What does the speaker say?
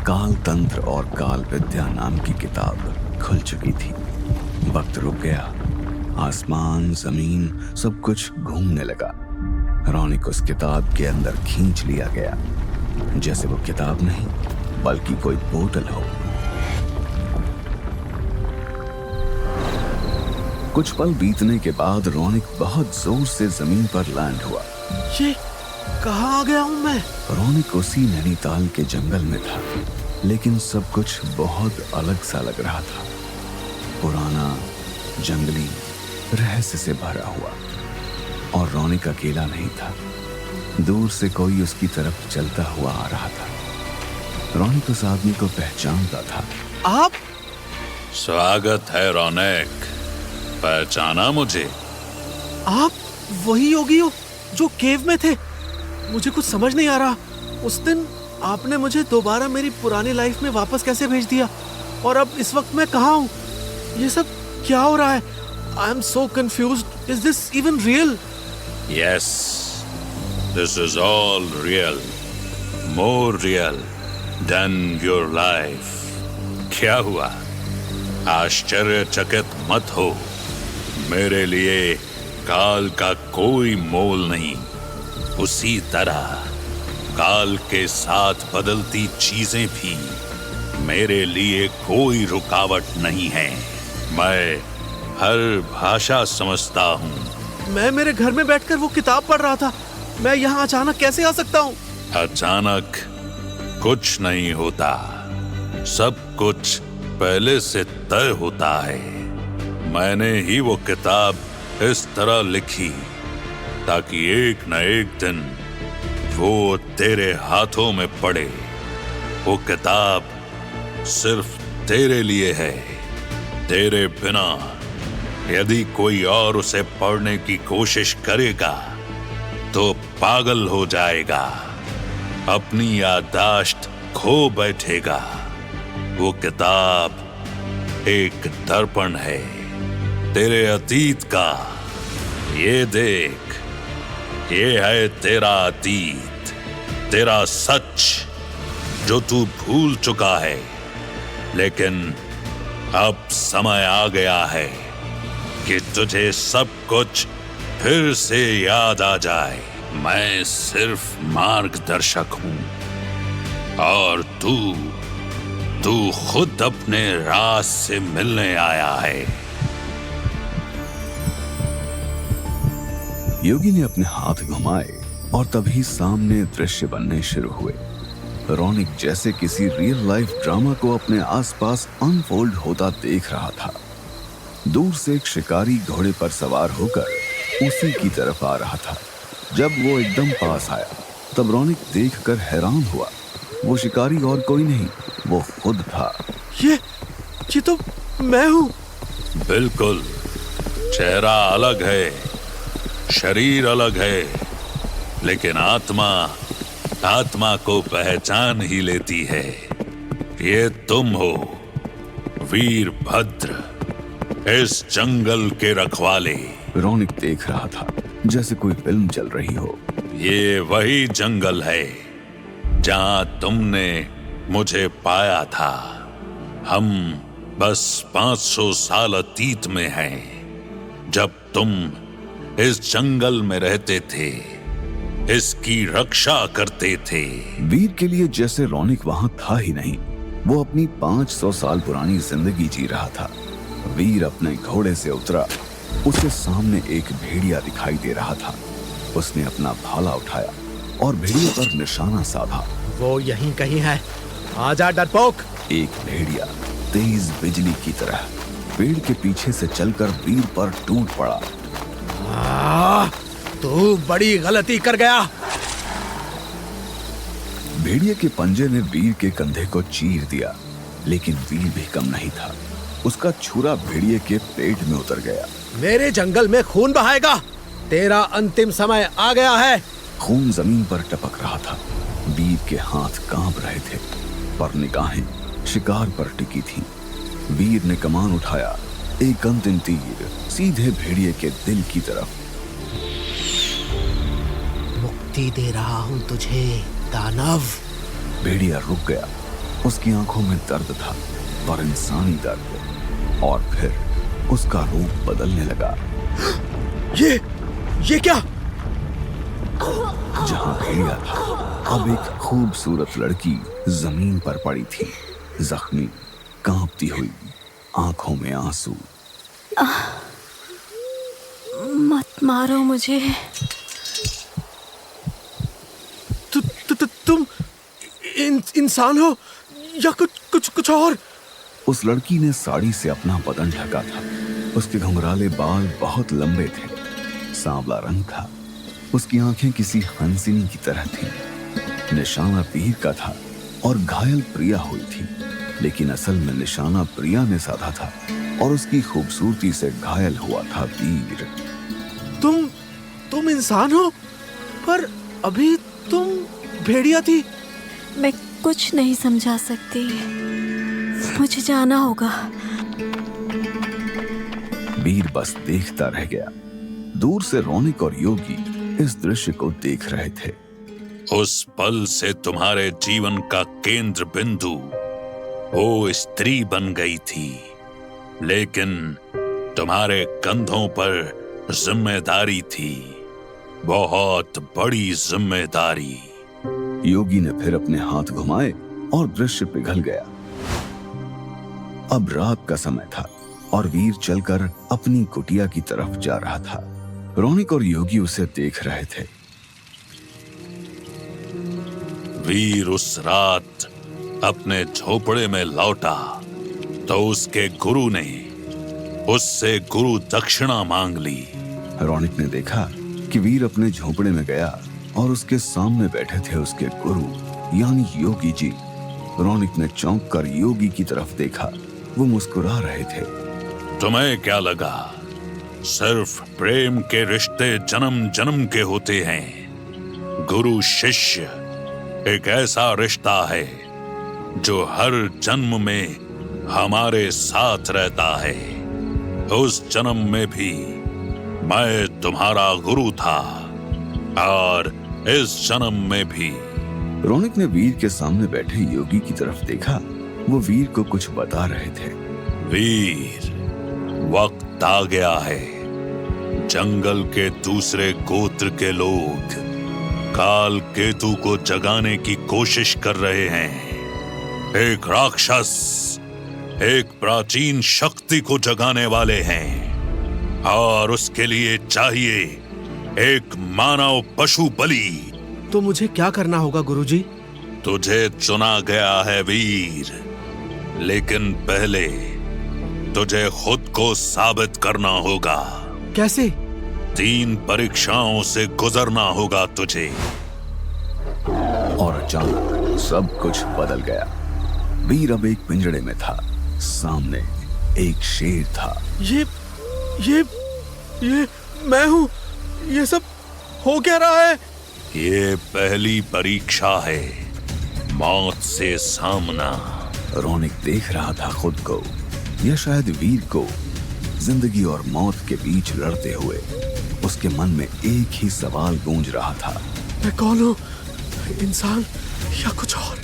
काल तंत्र और काल विद्या नाम की किताब खुल चुकी थी। वक्त रुक गया, आसमान जमीन सब कुछ घूमने लगा। रौनिक उस किताब के अंदर खींच लिया गया, जैसे वो किताब नहीं बल्कि कोई पोर्टल हो। कुछ पल बीतने के बाद रौनिक बहुत जोर से जमीन पर लैंड हुआ। ये कहाँ आ गया हूँ मैं? रौनिक उसी नैनीताल के जंगल में था, लेकिन सब कुछ बहुत अलग सा लग रहा था। पुराना, जंगली, रहस्य से भरा हुआ। और रौनिक अकेला नहीं था, दूर से कोई उसकी तरफ चलता हुआ आ रहा था। रौनिक उस आदमी को पहचानता था। आप? स्वागत है रौनक, पहचाना मुझे? आप वही योगी हो जो केव में थे? मुझे कुछ समझ नहीं आ रहा। उस दिन आपने मुझे दोबारा मेरी पुरानी लाइफ में वापस कैसे भेज दिया, और अब इस वक्त मैं कहाँ हूँ? ये सब क्या हो रहा है? I am so confused. Is this even real? Yes, this is all real, more real than your life. क्या हुआ? आश्चर्यचकित मत हो, मेरे लिए काल का कोई मोल नहीं। उसी तरह काल के साथ बदलती चीजें भी मेरे लिए कोई रुकावट नहीं है। मैं हर भाषा समझता हूँ। मैं मेरे घर में बैठकर वो किताब पढ़ रहा था। मैं यहाँ अचानक कैसे आ सकता हूँ? अचानक कुछ नहीं होता, सब कुछ पहले से तय होता है। मैंने ही वो किताब इस तरह लिखी ताकि एक न एक दिन वो तेरे हाथों में पड़े। वो किताब सिर्फ तेरे लिए है। तेरे बिना यदि कोई और उसे पढ़ने की कोशिश करेगा तो पागल हो जाएगा, अपनी याददाश्त खो बैठेगा। वो किताब एक दर्पण है तेरे अतीत का। ये देख, ये है तेरा अतीत, तेरा सच जो तू भूल चुका है। लेकिन अब समय आ गया है कि तुझे सब कुछ फिर से याद आ जाए। मैं सिर्फ मार्गदर्शक हूं और तू खुद अपने राज से मिलने आया है। योगी ने अपने हाथ घुमाए और तभी सामने दृश्य बनने शुरू हुए। रौनिक जैसे किसी रियल लाइफ ड्रामा को अपने आसपास अनफोल्ड होता देख रहा था। दूर से एक शिकारी घोड़े पर सवार होकर उसी की तरफ आ रहा था। जब वो एकदम पास आया तब रौनिक देखकर हैरान हुआ। वो शिकारी और कोई नहीं, वो खुद था। ये तो मैं हूँ। बिल्कुल, चेहरा अलग है, शरीर अलग है, लेकिन आत्मा को पहचान ही लेती है। ये तुम हो, वीरभद्र, इस जंगल के रखवाले। रौनिक देख रहा था जैसे कोई फिल्म चल रही हो। ये वही जंगल है जहां तुमने मुझे पाया था। हम बस 500 साल अतीत में हैं, जब तुम इस जंगल में रहते थे, इसकी रक्षा करते थे। वीर के लिए जैसे रौनिक वहां था ही नहीं, वो अपनी 500 साल पुरानी जिंदगी जी रहा था। वीर अपने घोड़े से उतरा। उसे सामने एक भेड़िया दिखाई दे रहा था। उसने अपना भाला उठाया और भेड़िए पर निशाना साधा। वो यहीं कहीं है, आजा डरपोक। एक भेड़िया तेज बिजली की तरह पेड़ के पीछे से चलकर वीर पर टूट पड़ा। तू बड़ी गलती कर गया। भेड़िए के पंजे ने वीर के कंधे को चीर दिया, लेकिन वीर भी कम नहीं था। उसका छुरा भेड़िए के पेट में उतर गया। मेरे जंगल में खून बहाएगा, तेरा अंतिम समय आ गया है। खून जमीन पर टपक रहा था। वीर के हाथ कांप रहे थे, पर निगाहें शिकार पर टिकी थी। वीर ने कमान उठाया, एक अंतिम तीर सीधे भेड़िए के दिल की तरफ। मुक्ति दे रहा हूं तुझे, दानव। भेड़िया रुक गया उसकी आंखों में दर्द था, पर इंसानी दर्द। और फिर उसका रूप बदलने लगा। ये क्या? जहां भेड़िया था, अब एक खूबसूरत लड़की जमीन पर पड़ी थी, जख्मी, कांपती हुई, आंखों में आंसू। मत मारो मुझे। तुम इंसान हो या कुछ और? उस लड़की ने साड़ी से अपना बदन ढका था। उसके घुंघराले बाल बहुत लंबे थे, सांवला रंग था। उसकी आंखें किसी हंसिनी की तरह थीं। निशाना वीर का था और घायल प्रिया हुई थी, लेकिन असल में निशाना प्रिया ने साधा था और उसकी खूबसूरती से घायल हुआ था वीर। तुम इंसान हो, पर अभी तुम भेड़िया थी। मैं कुछ नहीं समझा सकती, मुझे जाना होगा। वीर बस देखता रह गया। दूर से रौनक और योगी इस दृश्य को देख रहे थे। उस पल से तुम्हारे जीवन का केंद्र बिंदु वो स्त्री बन गई थी, लेकिन तुम्हारे कंधों पर जिम्मेदारी थी, बहुत बड़ी जिम्मेदारी। योगी ने फिर अपने हाथ घुमाए और दृश्य पिघल गया। अब रात का समय था और वीर चलकर अपनी कुटिया की तरफ जा रहा था। रौनक और योगी उसे देख रहे थे। वीर उस रात अपने झोपड़े में लौटा तो उसके गुरु ने उससे गुरु दक्षिणा मांग ली। रौनक ने देखा कि वीर अपने झोपड़े में गया और उसके सामने बैठे थे उसके गुरु यानी योगी जी। रौनक ने चौंक कर योगी की तरफ देखा, वो मुस्कुरा रहे थे। तुम्हें क्या लगा सिर्फ प्रेम के रिश्ते जन्म जन्म के होते हैं? गुरु शिष्य एक ऐसा रिश्ता है जो हर जन्म में हमारे साथ रहता है। उस जन्म में भी मैं तुम्हारा गुरु था और इस जन्म में भी। रौनक ने वीर के सामने बैठे योगी की तरफ देखा, वो वीर को कुछ बता रहे थे। वीर, वक्त आ गया है। जंगल के दूसरे गोत्र के लोग काल केतु को जगाने की कोशिश कर रहे हैं। एक राक्षस एक प्राचीन शक्ति को जगाने वाले हैं और उसके लिए चाहिए एक मानव पशु बलि। तो मुझे क्या करना होगा गुरुजी? तुझे चुना गया है वीर, लेकिन पहले तुझे खुद को साबित करना होगा। कैसे? 3 परीक्षाओं से गुजरना होगा तुझे। और अचानक सब कुछ बदल गया। वीर अब एक पिंजड़े में था, सामने एक शेर था। ये मैं हूँ। ये सब हो क्या रहा है? ये पहली परीक्षा है, मौत से सामना। रौनक देख रहा था खुद को या शायद वीर को जिंदगी और मौत के बीच लड़ते हुए। उसके मन में एक ही सवाल गूंज रहा था, मैं कौन हूँ, इंसान या कुछ और?